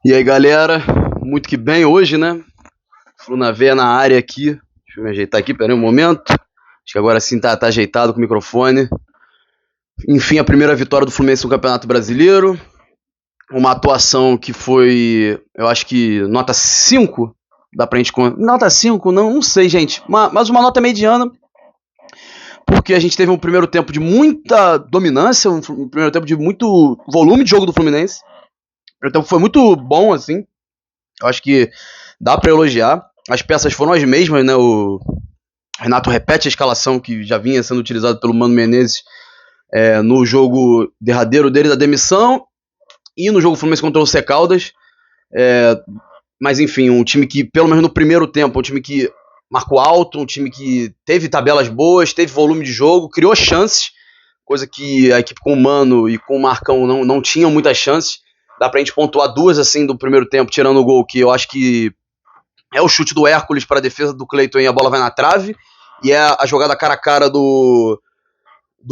E aí, galera, muito que bem hoje, né? Flunavé na área aqui. Deixa eu me ajeitar aqui, peraí um momento. Acho que agora sim tá ajeitado com o microfone. Enfim, a primeira vitória do Fluminense no Campeonato Brasileiro. Uma atuação que foi, eu acho que nota 5. Dá pra gente. Nota 5, não sei, gente. Mas uma nota mediana. Porque a gente teve um primeiro tempo de muita dominância, um primeiro tempo de muito volume de jogo do Fluminense. O primeiro tempo foi muito bom, assim. Eu acho que dá pra elogiar. As peças foram as mesmas, né? O Renato repete a escalação que já vinha sendo utilizada pelo Mano Menezes no jogo derradeiro dele da demissão e no jogo Fluminense contra o C Caldas. Mas enfim, um time que, pelo menos no primeiro tempo, um time que marcou alto, um time que teve tabelas boas, teve volume de jogo, criou chances, coisa que a equipe com o Mano e com o Marcão não tinham muitas chances. Dá pra gente pontuar duas assim do primeiro tempo, tirando o gol, que eu acho que é o chute do Hércules para a defesa do Cleiton e a bola vai na trave. E é a jogada cara a cara do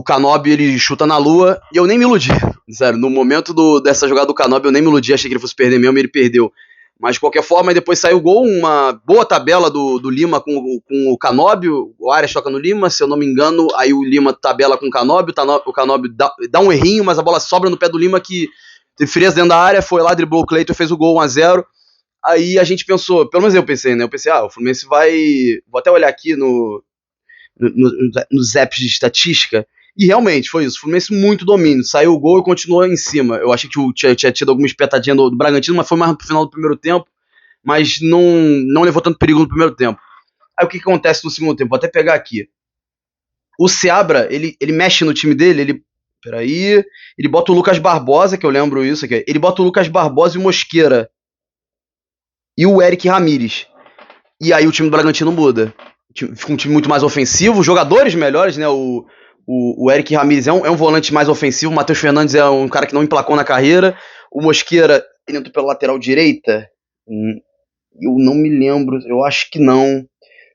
Canóbio, ele chuta na lua. E eu nem me iludi, sério. No momento dessa jogada do Canóbio, eu nem me iludi. Achei que ele fosse perder mesmo e ele perdeu. Mas de qualquer forma, depois saiu o gol. Uma boa tabela do Lima com o Canóbio. O Arias toca no Lima, se eu não me engano. Aí o Lima tabela com o Canóbio. O Canóbio dá um errinho, mas a bola sobra no pé do Lima, que teve frieza dentro da área. Foi lá, driblou o Cleiton, fez o gol 1-0. Aí a gente pensou, pelo menos eu pensei, né? Eu pensei, o Fluminense vai. Vou até olhar aqui nos apps de estatística. E realmente foi isso. O Fluminense muito domínio. Saiu o gol e continuou em cima. Eu achei que tinha tido alguma espetadinha do Bragantino, mas foi mais pro final do primeiro tempo. Mas não levou tanto perigo no primeiro tempo. Aí o que acontece no segundo tempo? Vou até pegar aqui. O Seabra, ele mexe no time dele, ele bota o Lucas Barbosa, que eu lembro isso aqui. Ele bota o Lucas Barbosa e o Mosqueira e o Eric Ramírez. E aí o time do Bragantino muda. Fica um time muito mais ofensivo, jogadores melhores, né? O Eric Ramírez é um volante mais ofensivo, o Matheus Fernandes é um cara que não emplacou na carreira. O Mosqueira, ele entrou pela lateral direita? Eu não me lembro, eu acho que não.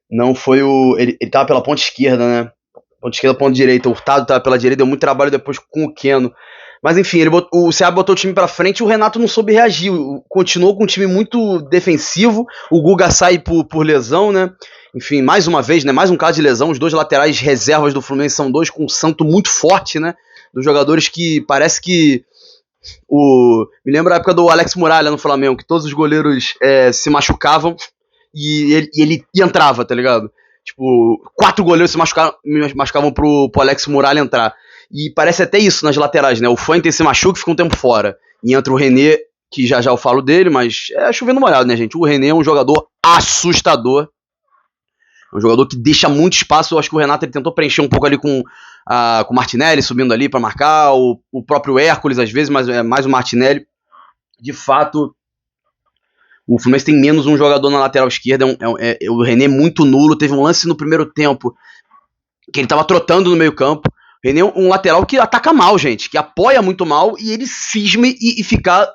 Não foi o. Ele tava pela ponta esquerda, né? Ponta esquerda, ponta direita. O Hurtado tava pela direita, deu muito trabalho depois com o Keno. Mas enfim, o Ceará botou o time pra frente e o Renato não soube reagir. Continuou com um time muito defensivo. O Guga sai por lesão, né? Enfim, mais uma vez, né? Mais um caso de lesão. Os dois laterais reservas do Fluminense são dois com um santo muito forte, né? Dos jogadores que parece que. Me lembra a época do Alex Muralha no Flamengo, que todos os goleiros se machucavam e ele entrava, tá ligado? Tipo, 4 goleiros se machucavam pro Alex Muralha entrar. E parece até isso nas laterais, né? O Fuentes se machuca e fica um tempo fora. E entra o René, que já eu falo dele, mas é chovendo molhado, né, gente? O René é um jogador assustador. É um jogador que deixa muito espaço. Eu acho que o Renato ele tentou preencher um pouco ali com o Martinelli subindo ali para marcar. O próprio Hércules, às vezes, mas é mais o Martinelli. De fato, o Fluminense tem menos um jogador na lateral esquerda. O René é muito nulo. Teve um lance no primeiro tempo que ele tava trotando no meio campo. O René é um lateral que ataca mal, gente. Que apoia muito mal e ele cisme e ficar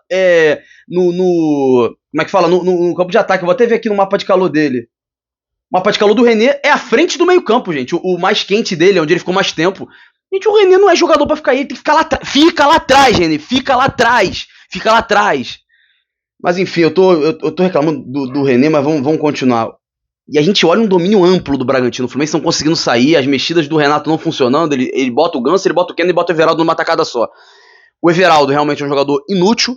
como é que fala? No campo de ataque. Eu vou até ver aqui no mapa de calor dele. O mapa de calor do René é a frente do meio campo, gente. O mais quente dele, onde ele ficou mais tempo. Gente, o René não é jogador pra ficar aí. Tem que ficar lá atrás. Fica lá atrás, René. Fica lá atrás. Fica lá atrás. Mas enfim, eu tô reclamando do René, mas vamos continuar. E a gente olha um domínio amplo do Bragantino. O Fluminense não conseguindo sair, as mexidas do Renato não funcionando. Ele bota o Ganso, ele bota o Keno e bota o Everaldo numa tacada só. O Everaldo realmente é um jogador inútil.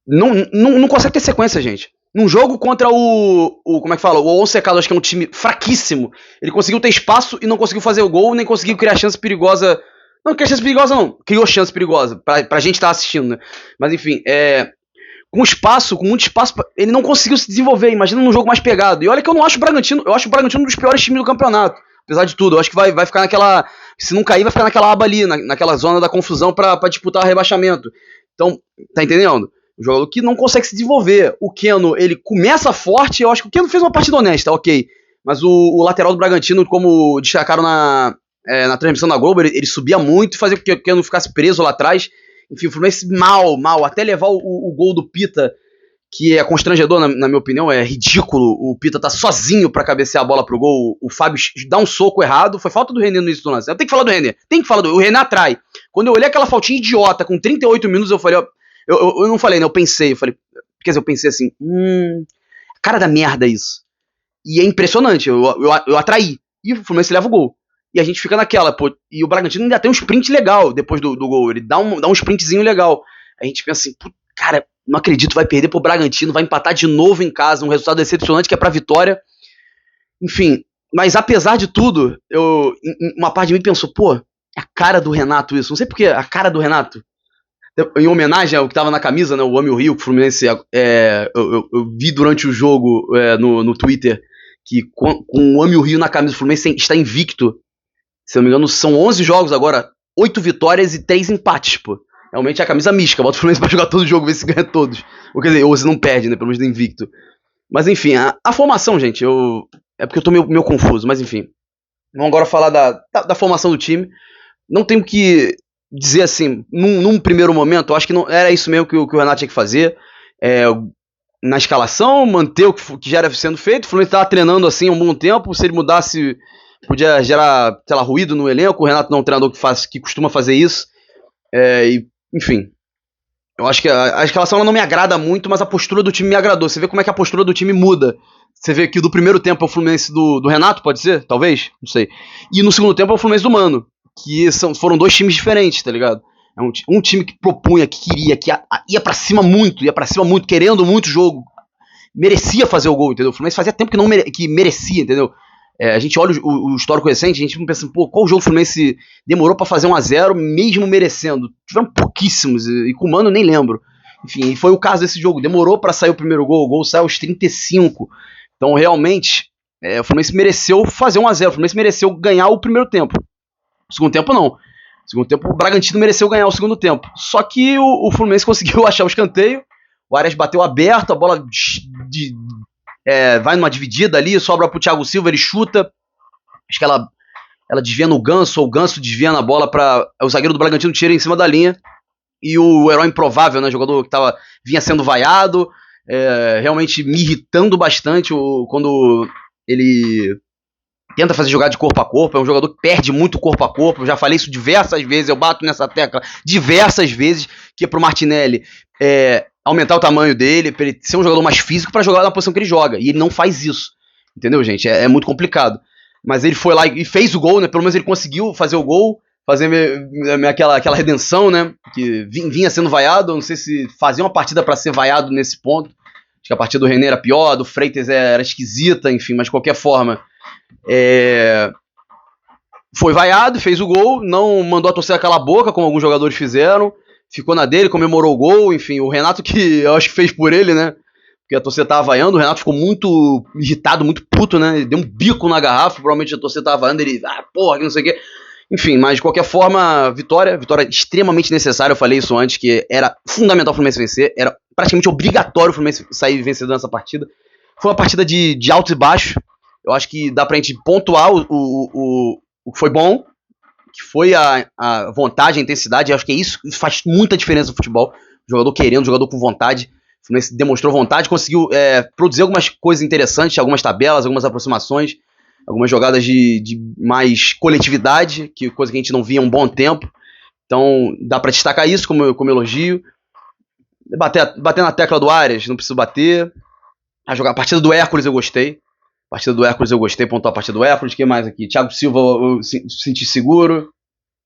Não consegue ter sequência, gente. Num jogo contra como é que fala? O Once Caldas, acho que é um time fraquíssimo. Ele conseguiu ter espaço e não conseguiu fazer o gol, nem conseguiu criar chance perigosa. Não, criar chance perigosa não. Criou chance perigosa pra gente estar assistindo, né? Mas enfim, com muito espaço, ele não conseguiu se desenvolver. Imagina num jogo mais pegado. E olha que eu não acho o Bragantino, eu acho o Bragantino um dos piores times do campeonato. Apesar de tudo, eu acho que vai ficar naquela. Se não cair, vai ficar naquela aba ali, naquela zona da confusão pra disputar o rebaixamento. Então, tá entendendo? Um jogador que não consegue se desenvolver. O Keno, ele começa forte, eu acho que o Keno fez uma partida honesta, ok. Mas o lateral do Bragantino, como destacaram na transmissão da Globo, ele subia muito e fazia com que o Keno ficasse preso lá atrás. Enfim, o Fluminense mal, até levar o gol do Pita, que é constrangedor, na minha opinião, é ridículo. O Pita tá sozinho pra cabecear a bola pro gol. O Fábio dá um soco errado. Foi falta do René no início do lance. Eu tenho que falar do René. O René atrai. Quando eu olhei aquela faltinha idiota com 38 minutos, eu falei, ó, Eu não falei, né? Eu falei, quer dizer, eu pensei assim, cara da merda isso. E é impressionante, eu atraí. E o Fluminense leva o gol. E a gente fica naquela, pô. E o Bragantino ainda tem um sprint legal depois do gol. Ele dá um sprintzinho legal. A gente pensa assim, cara, não acredito, vai perder pro Bragantino, vai empatar de novo em casa, um resultado decepcionante que é pra vitória. Enfim, mas apesar de tudo, uma parte de mim pensou, pô, é a cara do Renato isso. Não sei porquê, a cara do Renato. Em homenagem ao que tava na camisa, né, o Ame o Rio, que o Fluminense, eu vi durante o jogo no Twitter, que com o Ame o Rio na camisa, o Fluminense está invicto. Se não me engano, são 11 jogos agora, 8 vitórias e 3 empates, pô. Realmente é a camisa mística, bota o Fluminense pra jogar todo jogo, ver se ganha todos. Ou quer dizer, ou se não perde, né, pelo menos invicto. Mas enfim, a formação, gente, é porque eu tô meio confuso, mas enfim. Vamos agora falar da formação do time. Não tenho que dizer assim, num primeiro momento, eu acho que não era isso mesmo que o Renato tinha que fazer. Na escalação, manter o que já era sendo feito. O Fluminense estava treinando assim há um bom tempo. Se ele mudasse, podia gerar, sei lá, ruído no elenco. O Renato não é um treinador que costuma fazer isso. Enfim, eu acho que a escalação ela não me agrada muito, mas a postura do time me agradou. Você vê como é que a postura do time muda. Você vê que do primeiro tempo é o Fluminense do Renato, pode ser? Talvez? Não sei. E no segundo tempo é o Fluminense do Mano. Que foram dois times diferentes, tá ligado? É um time que propunha, que queria, que ia pra cima muito, querendo muito o jogo. Merecia fazer o gol, entendeu? O Fluminense fazia tempo que merecia, entendeu? A gente olha o histórico recente, a gente pensa, pô, qual jogo o Fluminense demorou pra fazer 1-0 mesmo merecendo? Tiveram pouquíssimos, e com o Mano nem lembro. Enfim, foi o caso desse jogo, demorou pra sair o primeiro gol, o gol saiu aos 35. Então, realmente, o Fluminense mereceu fazer 1-0, o Fluminense mereceu ganhar o primeiro tempo. O segundo tempo, não. No segundo tempo, o Bragantino mereceu ganhar o segundo tempo. Só que o Fluminense conseguiu achar o escanteio, o Arias bateu aberto, a bola vai numa dividida ali, sobra pro Thiago Silva, ele chuta. Acho que ela desvia no Ganso, ou o Ganso desvia na bola para o zagueiro do Bragantino tira em cima da linha. E o herói improvável, né, jogador que vinha sendo vaiado, realmente me irritando bastante quando ele tenta fazer jogada de corpo a corpo, é um jogador que perde muito corpo a corpo, eu já falei isso diversas vezes, eu bato nessa tecla diversas vezes, que é pro Martinelli aumentar o tamanho dele, pra ele ser um jogador mais físico pra jogar na posição que ele joga, e ele não faz isso, entendeu, gente? É muito complicado. Mas ele foi lá e fez o gol, né, pelo menos ele conseguiu fazer o gol, fazer aquela redenção, né, que vinha sendo vaiado, eu não sei se fazia uma partida pra ser vaiado nesse ponto, acho que a partida do René era pior, a do Freitas era esquisita, enfim, mas de qualquer forma, foi vaiado, fez o gol, não mandou a torcida calar a boca, como alguns jogadores fizeram, ficou na dele, comemorou o gol, enfim, o Renato que eu acho que fez por ele, né, porque a torcida tava vaiando, o Renato ficou muito irritado, muito puto, né, ele deu um bico na garrafa, provavelmente a torcida tava vaiando, ele, porra, que não sei o quê, enfim, mas de qualquer forma, vitória extremamente necessária, eu falei isso antes, que era fundamental o Fluminense vencer, era praticamente obrigatório o Fluminense sair vencedor nessa partida, foi uma partida de altos e baixos. Eu acho que dá pra gente pontuar o que foi bom, que foi a vontade, a intensidade. Eu acho que isso faz muita diferença no futebol. O jogador querendo, o jogador com vontade. O Fluminense demonstrou vontade, conseguiu produzir algumas coisas interessantes, algumas tabelas, algumas aproximações, algumas jogadas de mais coletividade, coisa que a gente não via há um bom tempo. Então dá pra destacar isso como elogio. Bater na tecla do Arias, não preciso bater. A partida do Hércules eu gostei. Partida do Hércules eu gostei, pontuar a partida do Hércules. Quem mais aqui? Thiago Silva eu senti seguro.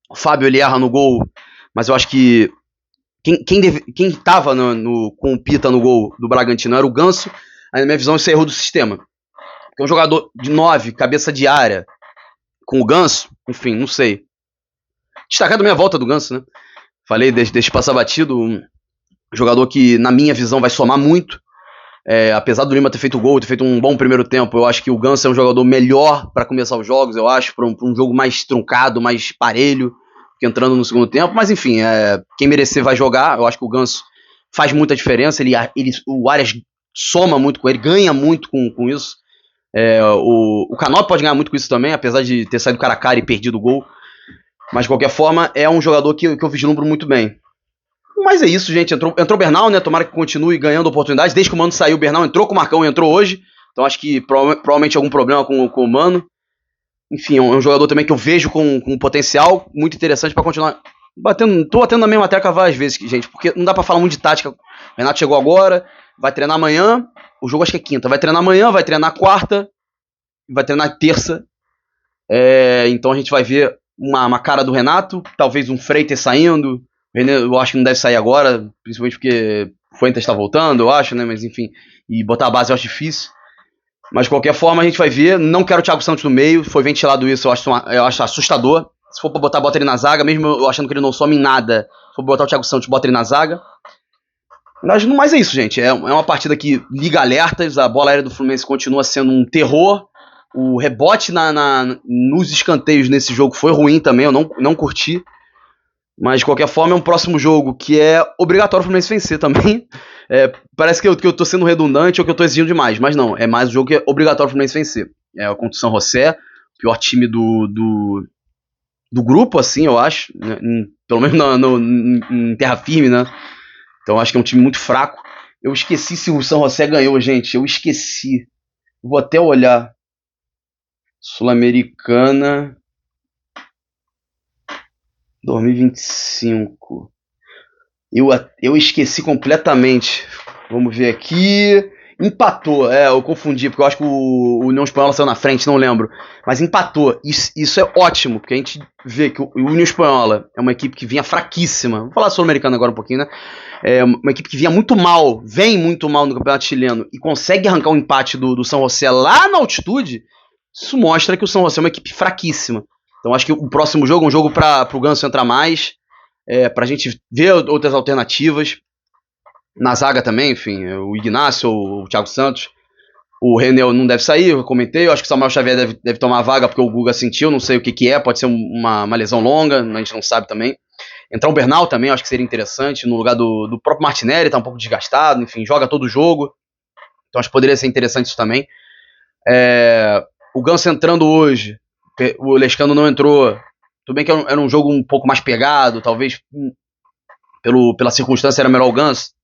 O Fábio ele erra no gol, mas eu acho que quem tava com o Pita no gol do Bragantino era o Ganso. Aí na minha visão isso é erro do sistema. Porque um jogador de 9, cabeça de área, com o Ganso, enfim, não sei. Destacar da minha volta do Ganso, né? Falei, deixa passar batido. Um jogador que na minha visão vai somar muito. Apesar do Lima ter feito gol, ter feito um bom primeiro tempo, eu acho que o Ganso é um jogador melhor para começar os jogos, eu acho, para um jogo mais truncado, mais parelho, que entrando no segundo tempo, mas enfim, quem merecer vai jogar, eu acho que o Ganso faz muita diferença, o Arias soma muito com ele, ganha muito com isso, o Canopy pode ganhar muito com isso também, apesar de ter saído cara a cara e perdido o gol, mas de qualquer forma é um jogador que eu vislumbro muito bem. Mas é isso, gente. Entrou o Bernal, né? Tomara que continue ganhando oportunidades. Desde que o Mano saiu, o Bernal entrou com o Marcão, entrou hoje. Então acho que provavelmente algum problema com o Mano. Enfim, é um jogador também que eu vejo com potencial muito interessante para continuar Tô batendo na mesma tecla várias vezes, gente, porque não dá pra falar muito de tática. O Renato chegou agora, vai treinar amanhã, o jogo acho que é quinta, vai treinar amanhã, vai treinar quarta, vai treinar terça. Então a gente vai ver uma cara do Renato, talvez um Freitas saindo. Eu acho que não deve sair agora, principalmente porque o Fuentes está voltando, eu acho, né? Mas enfim, e botar a base eu acho difícil. Mas de qualquer forma a gente vai ver. Não quero o Thiago Santos no meio, foi ventilado isso, eu acho assustador. Se for pra botar, bota ele na zaga, mesmo eu achando que ele não some em nada. Se for botar o Thiago Santos, bota ele na zaga. Mas no mais é isso, gente. É uma partida que liga alertas, a bola aérea do Fluminense continua sendo um terror. O rebote nos escanteios nesse jogo foi ruim também, eu não curti. Mas de qualquer forma é um próximo jogo que é obrigatório o Fluminense vencer também. Parece que eu tô sendo redundante ou que eu tô exigindo demais, mas não, é mais um jogo que é obrigatório o Fluminense vencer. É contra o São José, pior time do grupo, assim, eu acho, né? Pelo menos em terra firme, né? Então acho que é um time muito fraco. Eu esqueci se o São José ganhou, gente, eu esqueci. Vou até olhar. Sul-Americana 2025. Eu esqueci completamente. Vamos ver aqui. Empatou. Eu confundi, porque eu acho que o União Espanhola saiu na frente, não lembro. Mas empatou. Isso é ótimo, porque a gente vê que o União Espanhola é uma equipe que vinha fraquíssima. Vou falar Sul-Americana agora um pouquinho, né? É uma equipe que vinha muito mal, vem muito mal no Campeonato Chileno e consegue arrancar um empate do São José lá na altitude. Isso mostra que o São José é uma equipe fraquíssima. Então acho que o próximo jogo é um jogo para o Ganso entrar mais, para a gente ver outras alternativas. Na zaga também, enfim, o Ignacio, o Thiago Santos. O René não deve sair, eu comentei. Eu acho que o Samuel Xavier deve tomar a vaga porque o Guga sentiu, não sei o que é. Pode ser uma lesão longa, a gente não sabe também. Entrar o Bernal também, eu acho que seria interessante, no lugar do próprio Martinelli, tá um pouco desgastado, enfim, joga todo o jogo. Então acho que poderia ser interessante isso também. O Ganso entrando hoje, o Lescano não entrou. Tudo bem que era um jogo um pouco mais pegado, talvez pela circunstância era melhor o Ganso.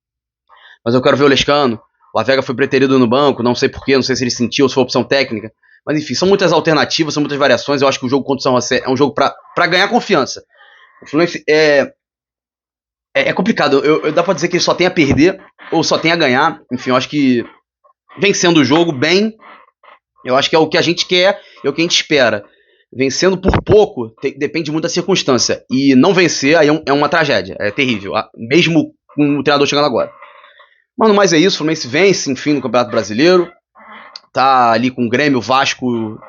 Mas eu quero ver o Lescano. O Lavega foi preterido no banco, não sei porquê, não sei se ele sentiu ou se foi opção técnica. Mas enfim, são muitas alternativas, são muitas variações. Eu acho que o jogo contra o São José é um jogo pra ganhar confiança. O Fluminense é complicado. Dá pra dizer que ele só tem a perder ou só tem a ganhar. Enfim, eu acho que vencendo o jogo bem, eu acho que é o que a gente quer, é o que a gente espera. Vencendo por pouco, depende muito da circunstância. E não vencer aí é uma tragédia, é terrível. Mesmo com o treinador chegando agora. Mas no mais é isso, o Fluminense vence, enfim, no Campeonato Brasileiro. Tá ali com o Grêmio, o Vasco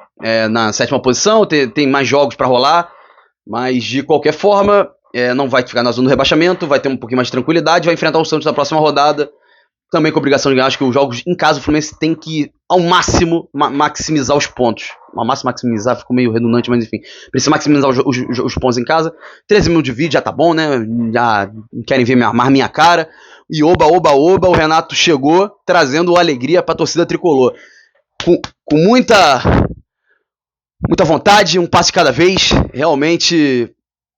na 7ª posição, tem mais jogos pra rolar. Mas de qualquer forma, não vai ficar na zona do rebaixamento, vai ter um pouquinho mais de tranquilidade, vai enfrentar o Santos na próxima rodada. Também com a obrigação de ganhar, acho que os jogos em casa o Fluminense tem que, ao máximo, maximizar os pontos. Ao máximo maximizar, ficou meio redundante, mas enfim. Precisa maximizar os pontos em casa. 13 mil de vídeo já tá bom, né? Já querem ver mais minha cara. E oba, o Renato chegou trazendo alegria pra torcida tricolor. Com muita vontade, um passo de cada vez. Realmente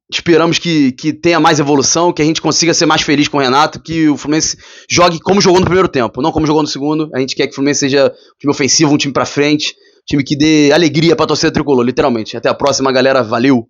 esperamos que tenha mais evolução, que a gente consiga ser mais feliz com o Renato, que o Fluminense jogue como jogou no primeiro tempo, não como jogou no segundo. A gente quer que o Fluminense seja um time ofensivo, um time pra frente, um time que dê alegria pra torcida tricolor, literalmente. Até a próxima, galera. Valeu!